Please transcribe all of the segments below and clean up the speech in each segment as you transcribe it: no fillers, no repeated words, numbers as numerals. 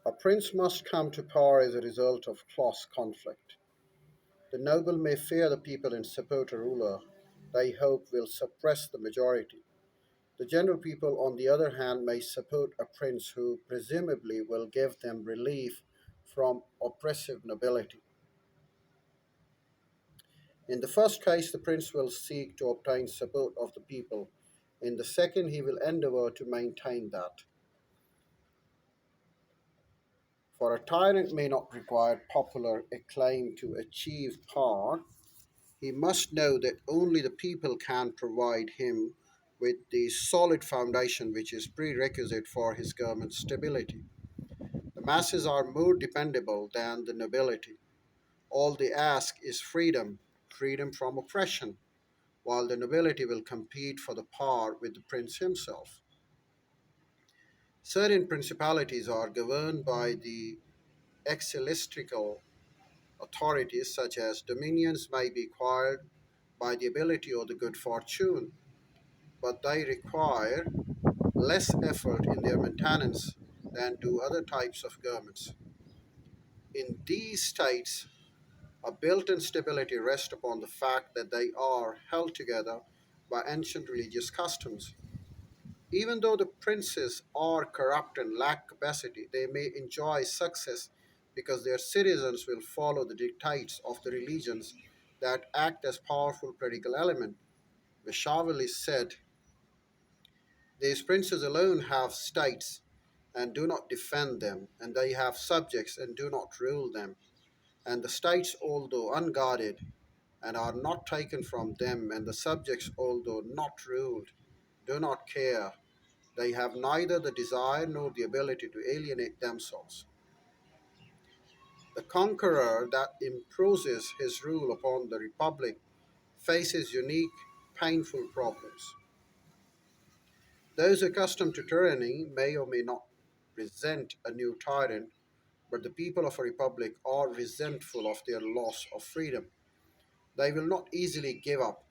A prince must come to power as a result of class conflict. The noble may fear the people and support a ruler they hope will suppress the majority. The general people, on the other hand, may support a prince who presumably will give them relief from oppressive nobility. In the first case, the prince will seek to obtain support of the people. In the second, he will endeavor to maintain that. For a tyrant may not require popular acclaim to achieve power. He must know that only the people can provide him with the solid foundation which is prerequisite for his government stability. The masses are more dependable than the nobility. All they ask is freedom, freedom from oppression, while the nobility will compete for the power with the prince himself. Certain principalities are governed by the ecclesiastical authorities, such as dominions, may be acquired by the ability or the good fortune, but they require less effort in their maintenance than do other types of governments. In these states, a built in stability rests upon the fact that they are held together by ancient religious customs. Even though the princes are corrupt and lack capacity, they may enjoy success because their citizens will follow the dictates of the religions that act as powerful political element. Machiavelli said, "These princes alone have states and do not defend them, and they have subjects and do not rule them. And the states, although unguarded, and are not taken from them, and the subjects, although not ruled, do not care. They have neither the desire nor the ability to alienate themselves. The conqueror that imposes his rule upon the republic faces unique, painful problems. Those accustomed to tyranny may or may not resent a new tyrant, but the people of a republic are resentful of their loss of freedom. They will not easily give up.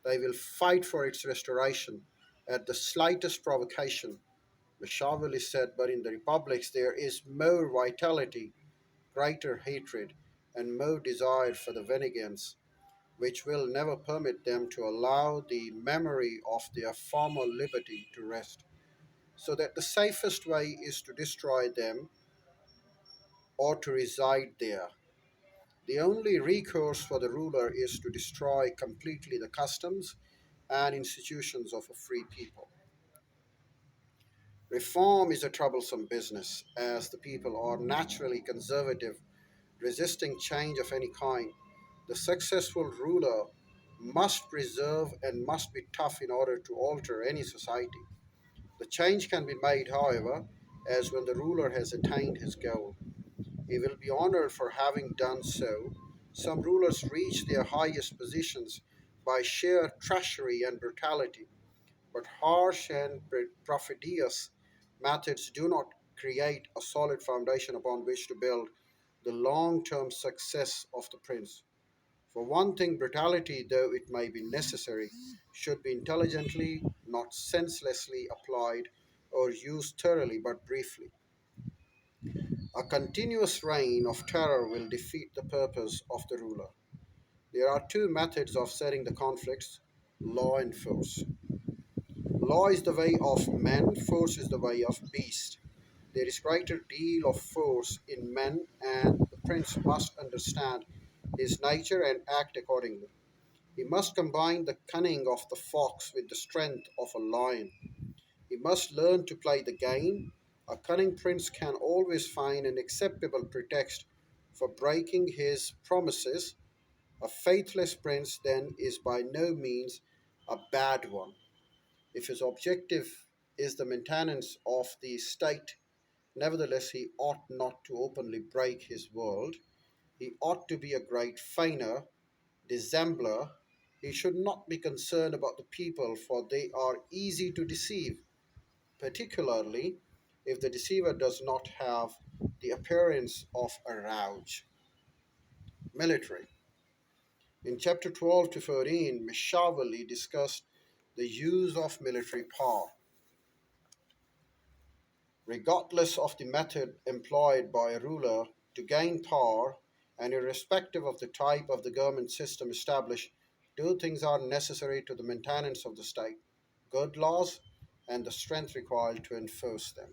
They will fight for its restoration at the slightest provocation. Machiavelli said, but in the republics there is more vitality, greater hatred, and more desire for the vengeance, which will never permit them to allow the memory of their former liberty to rest. So that the safest way is to destroy them or to reside there. The only recourse for the ruler is to destroy completely the customs and institutions of a free people. Reform is a troublesome business, as the people are naturally conservative, resisting change of any kind. The successful ruler must preserve and must be tough in order to alter any society. The change can be made, however, as when the ruler has attained his goal. He will be honored for having done so. Some rulers reach their highest positions by sheer treachery and brutality, but harsh and perfidious methods do not create a solid foundation upon which to build the long term success of the prince. For one thing, brutality, though it may be necessary, should be intelligently, not senselessly applied or used thoroughly but briefly. A continuous reign of terror will defeat the purpose of the ruler. There are two methods of setting the conflicts: law and force. Law is the way of men, force is the way of beast. There is greater deal of force in men, and the prince must understand his nature and act accordingly. He must combine the cunning of the fox with the strength of a lion. He must learn to play the game. A cunning prince can always find an acceptable pretext for breaking his promises. A faithless prince, then, is by no means a bad one. If his objective is the maintenance of the state, nevertheless, he ought not to openly break his word. He ought to be a great feigner, dissembler. He should not be concerned about the people, for they are easy to deceive, particularly if the deceiver does not have the appearance of a rogue. Military. In chapter 12 to 14, Machiavelli discussed the use of military power. regardless of the method employed by a ruler to gain power and irrespective of the type of the government system established, two things are necessary to the maintenance of the state: good laws and the strength required to enforce them.